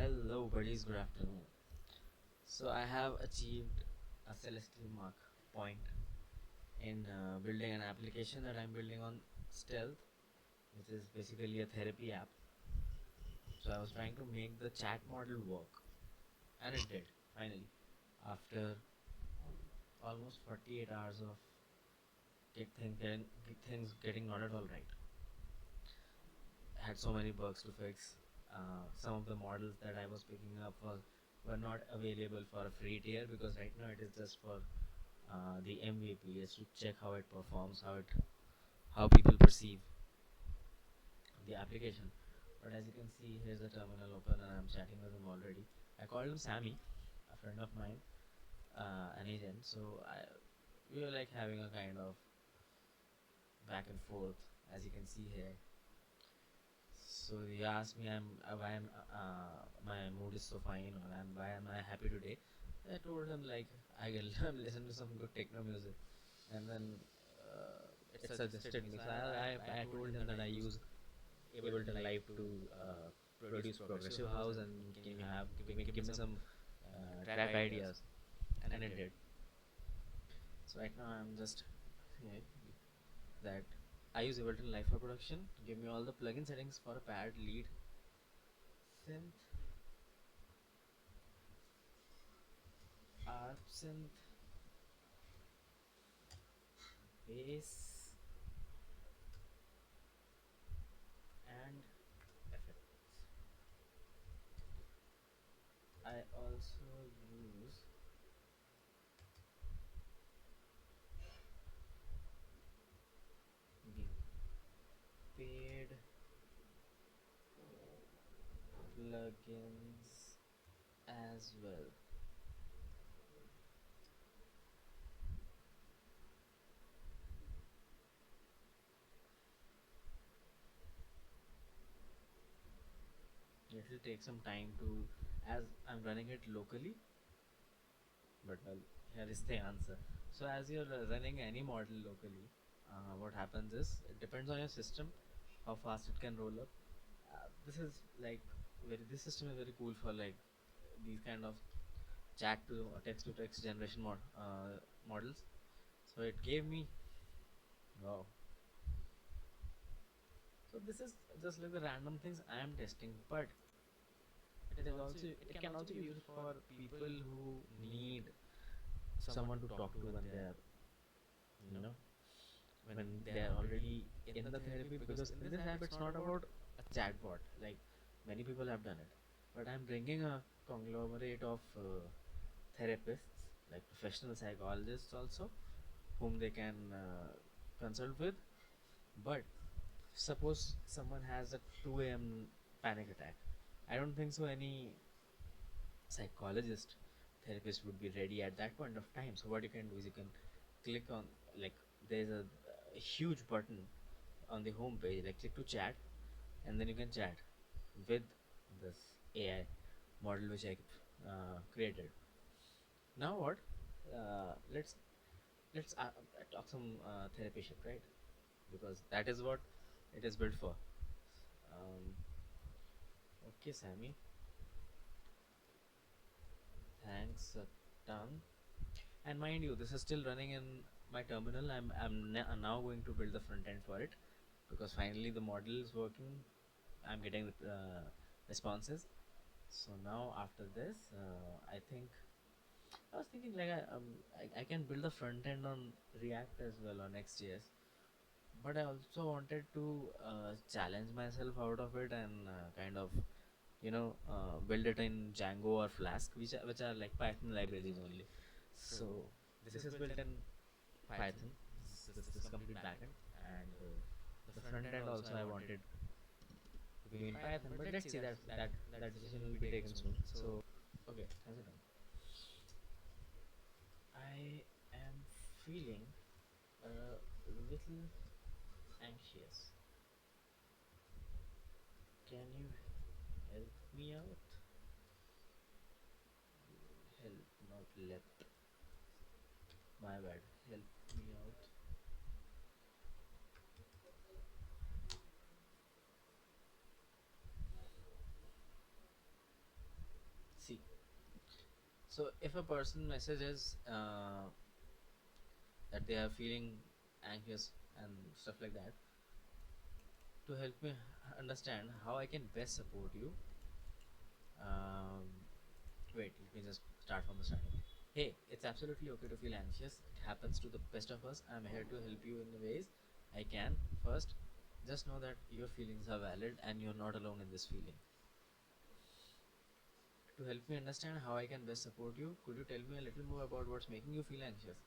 Hello, buddies. Good afternoon. So I have achieved a celestial mark point in building an application that I'm building on Stealth, which is basically a therapy app. So I was trying to make the chat model work, and it did finally. After almost 48 hours of things getting not at all right. Had so many bugs to fix. Some of the models that I was picking up were not available for a free tier because right now it is just for the MVP, is to check how it performs, how people perceive the application. But as you can see, here's the terminal open and I'm chatting with him already. I called him Sammy, a friend of mine, an agent. We were like having a kind of back and forth, as you can see here. So he asked me why my mood is so fine and why am I happy today. I told him like I'm listening to some good techno music, and then it suggested me. So I told him that I use Ableton Live to produce progressive house, and can you give me some track ideas, and it did. So right now I'm just yeah, that I use Ableton Live for production. Give me all the plugin settings for a pad, lead, synth, ARP synth, bass, and effects. I also use the paid plugins as well. It will take some time to, as I'm running it locally, but well, here is the answer. So as you're running any model locally, what happens is it depends on your system how fast it can roll up. This is like this system is very cool for like these kind of chat to text generation models. So it gave me wow. So this is just like the random things I am testing, but it can also be used for people who need someone to talk to when they're you know when they're already in the therapy, because in this app it's not about a chatbot like many people have done it, but I'm bringing a conglomerate of therapists, like professional psychologists also, whom they can consult with. But suppose someone has a 2 a.m. panic attack, I don't think so any psychologist therapist would be ready at that point of time. So what you can do is you can click on, like, there's a huge button on the home page, like click to chat, and then you can chat with this AI model which I created. Now what? Let's talk some therapy shit, right? Because that is what it is built for. Um, okay, Sammy. Thanks a ton. And mind you, this is still running in my terminal. I'm now going to build the front end for it, because finally the model is working. I'm getting responses. So now after this, I think I was thinking like I can build the front end on React as well on Next.js, but I also wanted to challenge myself out of it and kind of build it in Django or Flask, which are like Python libraries only. So this is built in Python, this complete backend, and the front end also I wanted to be in Python. But let's see, that decision will be taken soon. So okay, how's it done? I am feeling a little anxious. Can you help me out? Help, not let. My bad. Help me out. So if a person messages that they are feeling anxious and stuff like that, to help me understand how I can best support you, um, wait, let me just start from the starting. Hey, it's absolutely okay to feel anxious. It happens to the best of us. I'm here to help you in the ways I can. First, just know that your feelings are valid and you're not alone in this feeling. To help me understand how I can best support you, could you tell me a little more about what's making you feel anxious?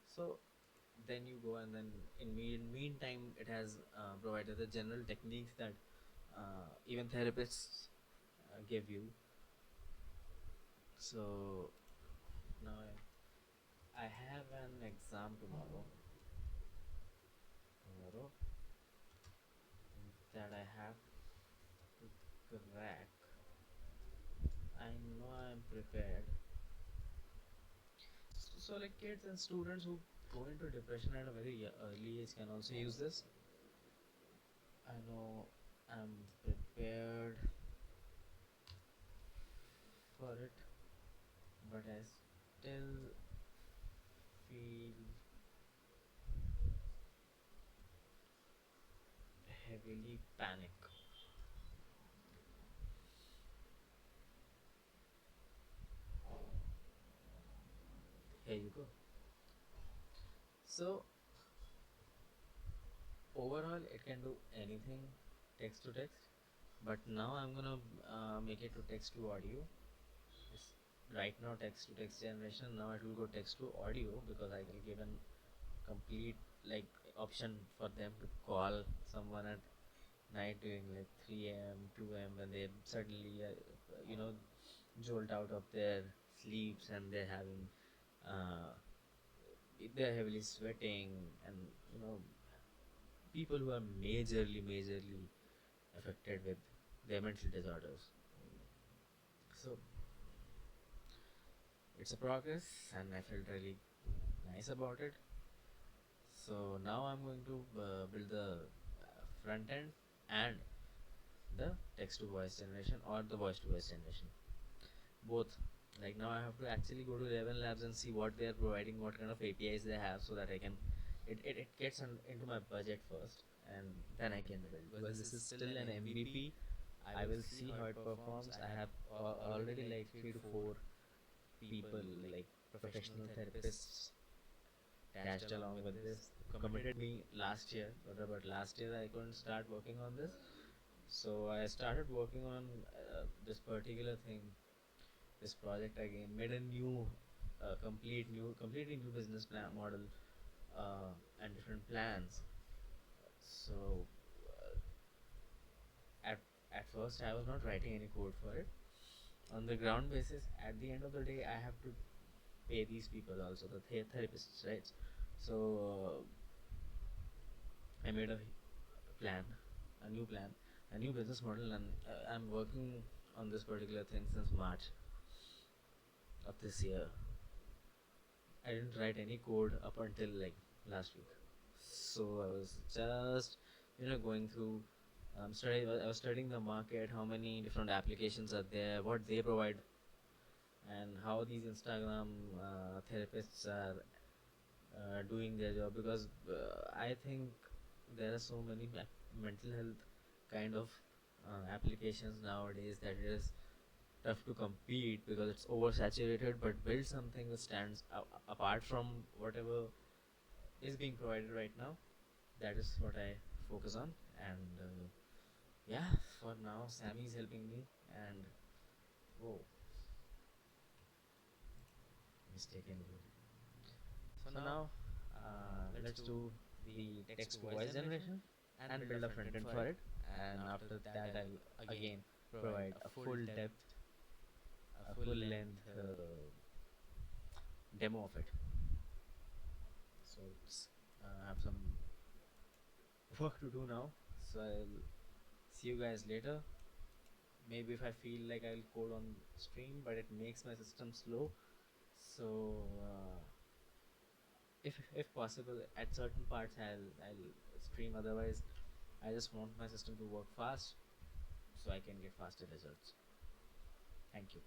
So then you go, and then in meantime it has provided the general techniques that even therapists give you. So now I have an exam tomorrow that I have to crack. I know I'm prepared. So like kids and students who go into depression at a very early age can also use this. I know I'm prepared for it, but I still feel heavily panic. Here you go. So overall, it can do anything text to text, but now I'm gonna make it to text to audio. It's right now text to text generation. Now it will go text to audio because I will give an complete like option for them to call someone at night during like 3 a.m., 2 a.m. when they suddenly you know jolt out of their sleeps and uh, they're heavily sweating, and people who are majorly affected with their mental disorders. So it's a progress, and I felt really nice about it. So now I'm going to build the front end and the text to voice generation or the voice to voice generation, both. Like now I have to actually go to 11 labs and see what they are providing, what kind of APIs they have, so that I can it gets into my budget first, and then I can build, because this is still an MVP. I will see how it performs. I have already like 3 to 4 people, like professional therapists, attached along with this, committed me last year, but last year I couldn't start working on this. So I started working on this particular thing, this project again, made a new, completely new business plan model, and different plans. So at at first I was not writing any code for it. On the ground basis, at the end of the day, I have to pay these people also, the therapists, right? So I made a plan, a new plan, a new business model, and I'm working on this particular thing since March of this year. I didn't write any code up until like last week. So I was just going through I was studying the market, how many different applications are there, what they provide, and how these Instagram therapists are doing their job, because I think there are so many mental health kind of applications nowadays that it is tough to compete because it's oversaturated. But build something that stands apart from whatever is being provided right now. That is what I focus on. And yeah, for now Sammy is helping me. And whoa, mistakenly. So now let's do the text to voice generation and build a front end for it. And after that, I'll again provide a full depth, a full length demo of it. So it's have some work to do now. So I'll see you guys later. Maybe if I feel like I'll code on stream, but it makes my system slow. So if possible, at certain parts I'll stream. Otherwise, I just want my system to work fast so I can get faster results. Thank you.